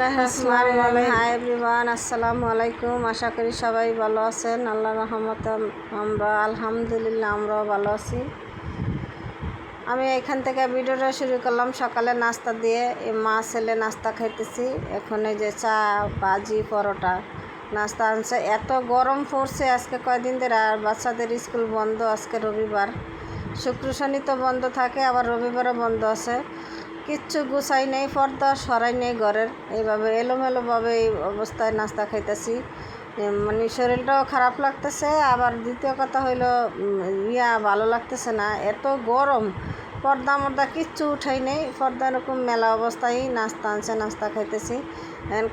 Hi everyone, আসসালামু আলাইকুম। আশা করি সবাই ভালো আছেন। আল্লাহর রহমতে আমরাও ভালো আছি। আমি এখান থেকে ভিডিওটা শুরু করলাম সকালে নাস্তা দিয়ে। মা ছেলে নাস্তা খাইতেছি। এখন এই যে চা, ভাজি, পরোটা নাস্তা আনছে। এত গরম পড়ছে আজকে কয়দিন ধরে, আর বাচ্চাদের স্কুল বন্ধ। আজকে রবিবার, শুক্র শনি তো বন্ধ থাকে, আবার রবিবারও বন্ধ আছে। কিচ্ছু গুছাই নেই, পর্দা সরাই নেই ঘরের। এইভাবে এলোমেলোভাবে এই অবস্থায় নাস্তা খাইতেছি। মানে শরীরটাও খারাপ লাগতেছে, আবার দ্বিতীয় কথা হইলো ভালো লাগতেছে না, এত গরম। পর্দা মর্দা কিচ্ছু উঠাই নেই, পর্দা এরকম মেলা অবস্থায় নাস্তা আনছে, নাস্তা খাইতেছি।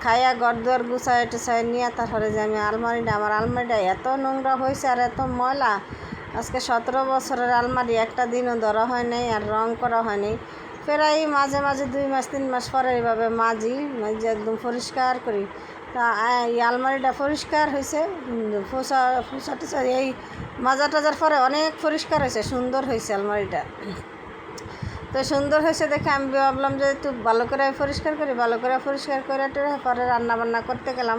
খাইয়া ঘর দুয়ার গুছাই টুছাই নিয়ে তারপরে যে আমি আমার আলমারিটা এত নোংরা হয়েছে আর এত ময়লা। আজকে 17 বছরের আলমারি, একটা দিনও ধরা হয় নাই আর রং করা হয় নাই। প্রায় মাঝে মাঝে 2 মাস 3 মাস পরে এইভাবে মাজি একদম পরিষ্কার করি। তা এই আলমারিটা পরিষ্কার হয়েছে, ফুসা টুসা এই মাজা টাজার পরে অনেক পরিষ্কার হয়েছে, সুন্দর হয়েছে আলমারিটা। তো সুন্দর হয়েছে দেখে আমি ভাবলাম যে একটু ভালো করে পরিষ্কার করি। ভালো করে পরিষ্কার করে পরে রান্না করতে গেলাম।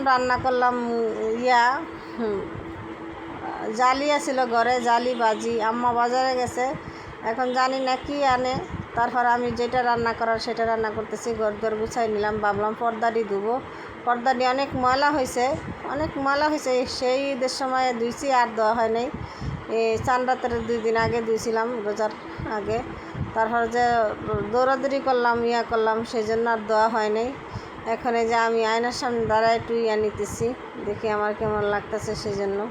রান্না করলাম জালি আছিল ঘরে, জালি ভাজি। আম্মা বাজারে গেছে, এখন জানি না কি আনে। তারপর আমি যেটা রান্না করার সেটা রান্না করতেছি। ঘর দর গুছাই নিলাম, ভাবলাম পর্দাটি ধুবো। পর্দাটি অনেক ময়লা হয়েছে। সেই ঈদের সময় ধুইছি, আর দেওয়া হয় নাই। এই চান রাতের 2 দিন আগে ধুইছিলাম, রোজার আগে। তারপর যে দৌড়াদৌড়ি করলাম সেই জন্য আর দেওয়া হয় নাই। এখন এই যে আমি আয়নার সামনে দাঁড়ায় একটু নিতেছি, দেখি আমার কেমন লাগতেছে সেই জন্য।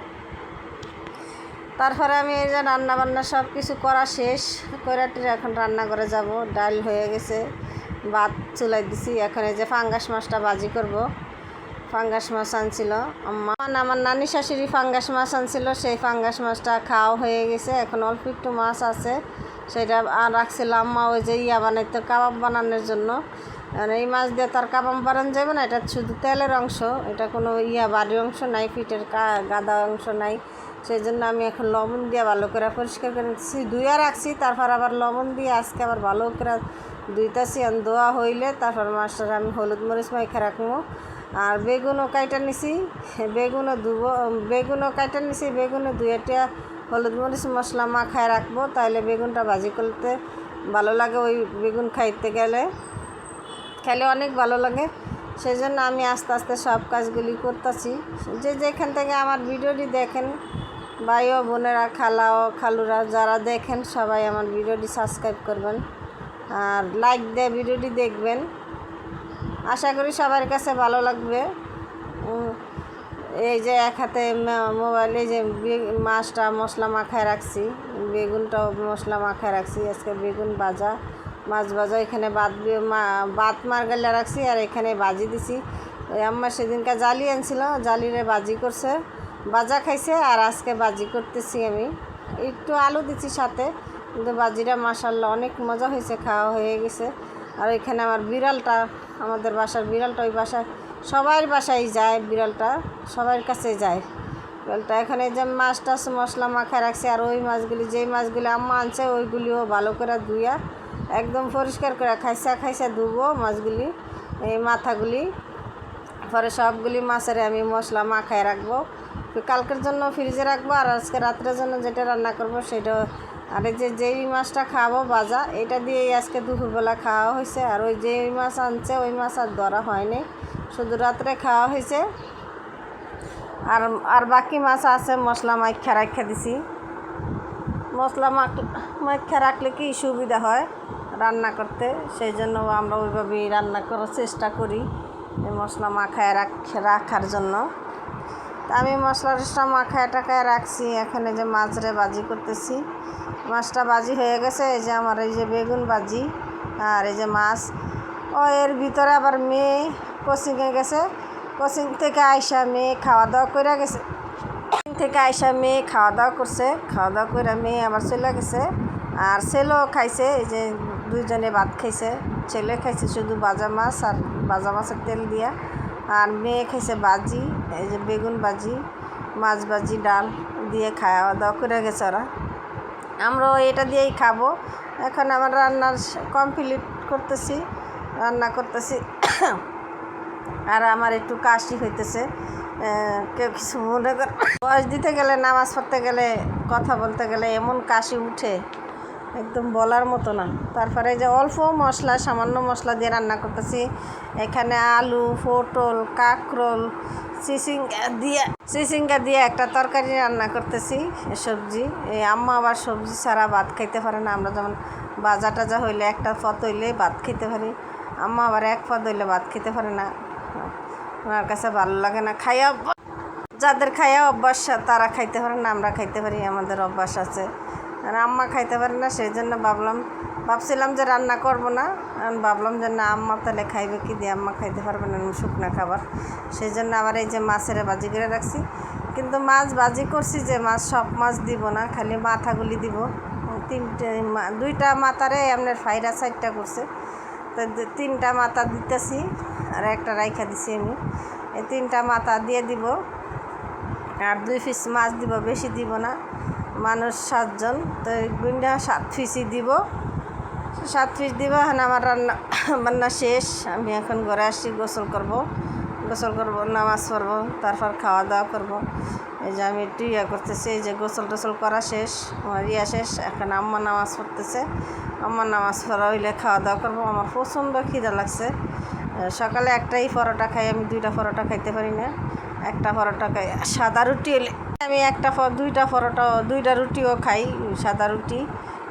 তারপরে আমি এই যে রান্নাবান্না সব কিছু করা শেষ করে এখন রান্নাঘরে যাব। ডাল হয়ে গেছে, ভাত চুলাই দিছি। এখন এই যে ফাঙ্গাস মাছটা ভাজি করব। ফাঙ্গাস মাছ আনছিল আম্মা, আমার নানি শাশুড়ি ফাঙ্গাস মাছ আনছিল। সেই ফাঙ্গাস মাছটা খাওয়া হয়ে গেছে, এখন অল্প একটু মাছ আছে, সেটা রাখছিল আম্মা ওই যে বানাইতো কাবাব বানানোর জন্য। এই মাছ দিয়ে তার কাবাব বানানো যাবে না, এটা শুধু তেলের অংশ, এটা কোনো বাড়ির অংশ নাই, পিঠের গাদা অংশ নাই। সেই জন্য আমি এখন লবণ দিয়ে ভালো করে পরিষ্কার করে নিচ্ছি, ধুইয়া রাখছি। তারপর আবার লবণ দিয়ে আজকে আবার ভালো করে ধুইতেছি। ধোয়া হইলে তারপর মাছটা আমি হলুদ মরিচ মাইখা রাখবো। আর বেগুনও কাইটা নিছি, বেগুনও ধুয়েটা হলুদ মরিচ মশলা মাখায় রাখবো, তাহলে বেগুনটা ভাজি করতে ভালো লাগে। ওই বেগুন খাইলে অনেক ভালো লাগে। সেই জন্য আমি আস্তে আস্তে সব কাজগুলি করতেছি। যেখান থেকে আমার ভিডিওটি দেখেন, ভাই ও বোনেরা, খালা ও খালুরা যারা দেখেন, সবাই আমার ভিডিওটি সাবস্ক্রাইব করবেন আর লাইক দিয়ে ভিডিওটি দেখবেন। আশা করি সবার কাছে ভালো লাগবে। এই যে এক হাতে মোবাইলে যে মাছটা মশলা মাখায় রাখছি, বেগুনটাও মশলা মাখায় রাখছি। আজকে বেগুন ভাজা, মাছ ভাজা, এখানে ভাত মারগাইলা রাখছি, আর এখানে ভাজি দিছি। ওই আম্মা সেদিনকার জালি আনছিল, জালিরে ভাজি করছে, ভাজা খাইছে। আর আজকে ভাজি করতেছি আমি, একটু আলু দিচ্ছি সাথে, কিন্তু ভাজিটা মাশাআল্লাহ অনেক মজা হয়েছে, খাওয়া হয়ে গেছে। আর এখানে আমার বিড়ালটা, আমাদের বাসার বিড়ালটা, ওই বাসায় সবার বাসায় যায় বিড়ালটা, সবার কাছে যায় বিড়ালটা। এখানে যে মাছটা মশলা মাখায় রাখছি, আর ওই মাছগুলি, যেই মাছগুলি আম্মা আনছে ওইগুলিও ভালো করে ধুইয়া একদম পরিষ্কার করে খাইসা ধুবো মাছগুলি, এই মাথাগুলি। পরে সবগুলি মাছের আমি মশলা মাখায় রাখবো, কালকের জন্য ফ্রিজে রাখবো। আর আজকে রাত্রের জন্য যেটা রান্না করব সেটা। আর এই যেই মাছটা খাবো ভাজা, এটা দিয়েই আজকে দুপুরবেলা খাওয়া হয়েছে। আর ওই যেই মাছ আনছে ওই মাছ আর ধরা হয়নি, শুধু রাত্রে খাওয়া হয়েছে। আর বাকি মাছ আছে, মশলা মাখা রাখা দিছি। মশলা মাখা রাখলে কি সুবিধা হয় রান্না করতে, সেই জন্য আমরা ওইভাবেই রান্না করার চেষ্টা করি, মশলা মাখায় রাখার জন্য। তা আমি মশলাটা মাখায় টাকায় রাখছি। এখানে যে মাছরে ভাজি করতেছি, মাছটা ভাজি হয়ে গেছে। এই যে আমার এই যে বেগুন ভাজি আর এই যে মাছ। এর ভিতরে আবার মেয়ে কোচিংয়ে গেছে, কোচিং থেকে আইসা মেয়ে খাওয়া দাওয়া করে গেছে, মেয়ে খাওয়া দাওয়া করছে, খাওয়া দাওয়া করে মেয়ে আবার চলে গেছে। আর ছেলেও খাইছে, এই যে 2 জনে ভাত খাইছে। ছেলে খাইছে শুধু ভাজা মাছ আর ভাজা মাছের তেল দিয়া, আর মেয়ে খাইছে ভাজি, এই যে বেগুন ভাজি, মাছ ভাজি, ডাল দিয়ে খাওয়া দাওয়া করে গেছে ওরা। আমরাও এটা দিয়েই খাবো। এখন আমার রান্নার কমপ্লিট করতেছি। রান্না করতেছি। আর আমার একটু কাশি হইতেছে, কেউ কিছু মনে করে বয়স দিতে গেলে, নামাজ পড়তে গেলে, কথা বলতে গেলে এমন কাশি উঠে একদম বলার মতো না। তারপরে যে অল্প মশলা, সামান্য মশলা দিয়ে রান্না করতেছি। এখানে আলু, পটল, কাঁকরোল, চিচিঙ্গা দিয়ে একটা তরকারি রান্না করতেছি, সবজি। এই আম্মা আবার সবজি ছাড়া ভাত খাইতে পারে না। আমরা যেমন বাজা টাজা হইলে একটা পদ হইলে ভাত খেতে পারি, আম্মা আবার এক পদ হইলে ভাত খেতে পারে না। আমার কাছে ভালো লাগে না। যাদের খাইয়া অভ্যাস তারা খাইতে পারে না, আমরা খাইতে পারি, আমাদের অভ্যাস আছে। আর আম্মা খাইতে পারে না, সেই জন্য ভাবছিলাম যে রান্না করব না। ভাবলাম যে না, আম্মা তাহলে খাইবে কি দিয়ে, আম্মা খাইতে পারবে না শুকনো খাবার। সেই জন্য আবার এই যে মাছের ভাজি করে রাখছি। কিন্তু মাছ ভাজি করছি যে সব মাছ দিব না, খালি মাথাগুলি দিব। দুইটা মাথারে আপনার ফাইরা 4টা করছে, তো 3টা মাথা দিতেছি আর একটা রাইখা দিছি আমি। এই 3টা মাথা দিয়ে দিব আর 2 পিস মাছ দিব, বেশি দিব না, মানুষ 7 জন, তো গুইন্ডা 7 পিসই দিব। 7 পিস দিব। এখন আমার বান্না শেষ। আমি এখন ঘরে আসছি, গোসল করব, নামাজ পড়বো, তারপর খাওয়া দাওয়া করব। এই যে আমি একটু করতেছি, এই যে গোসল টোসল করা শেষ, আমার শেষ। এখন আম্মা নামাজ পড়তেছে, আম্মা নামাজ পড়া হইলে খাওয়া দাওয়া করবো। আমার প্রচণ্ড খিদা লাগছে। সকালে একটাই পরোটা খাই, আমি 2টা পরোটা খাইতে পারি না। একটা পরোটা খাই, সাদা রুটি হলে আমি 2টা রুটিও খাই, সাদা রুটি।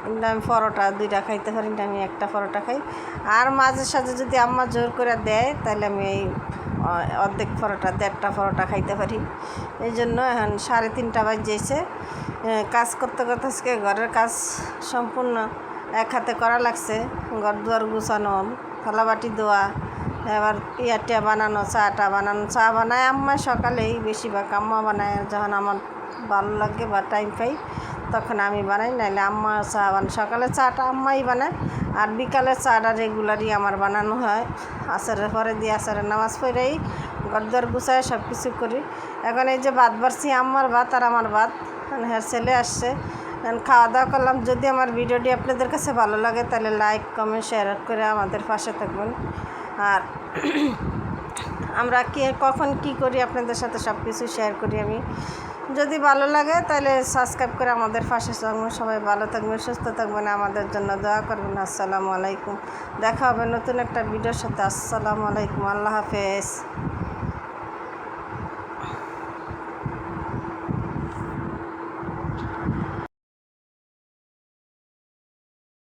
কিন্তু আমি পরোটা 2টা খাইতে পারি না, আমি একটা পরোটা খাই। আর মাঝে সাঝে যদি আম্মা জোর করে দেয় তাহলে আমি এই অর্ধেক পরোটা, 1.5টা পরোটা খাইতে পারি। এই জন্য এখন 3:30 বাজছে। কাজ করতে করতে আজকে ঘরের কাজ সম্পূর্ণ এক হাতে করা লাগছে। ঘর দুয়ার গুছানো, থালাবাটি ধোয়া, এবার টিয়া বানানো, চাটা বানানো। চা বানায় আম্মা সকালেই, বেশিরভাগ আম্মা বানায়। যখন আমার ভালো লাগে বা টাইম পাই তখন আমি বানাই, নাহলে আম্মা সকালে চাটা আম্মাই বানায়। আর বিকালে চাটা রেগুলারই আমার বানানো হয়। আসরের পরে দিয়ে আসরের নামাজ পড়েই ঘরদর গুছায় সব কিছু করি। এখন এই যে ভাত বাড়ছি, আম্মার ভাত আর আমার ভাত, হ্যাঁ ছেলে আসছে, খাওয়া দাওয়া করলাম। যদি আমার ভিডিওটি আপনাদের কাছে ভালো লাগে তাহলে লাইক, কমেন্ট, শেয়ার করে আমাদের পাশে থাকবেন। আর আমরা কখন কি করি আপনাদের সাথে সব কিছু শেয়ার করি আমি। যদি ভালো লাগে তাহলে সাবস্ক্রাইব করে আমাদের পাশে থাকবেন। সবাই ভালো থাকবেন, সুস্থ থাকবেন, আমাদের জন্য দোয়া করবেন। আসসালামু আলাইকুম। দেখা হবে নতুন একটা ভিডিওর সাথে। আসসালামু আলাইকুম, আল্লাহ হাফেজ।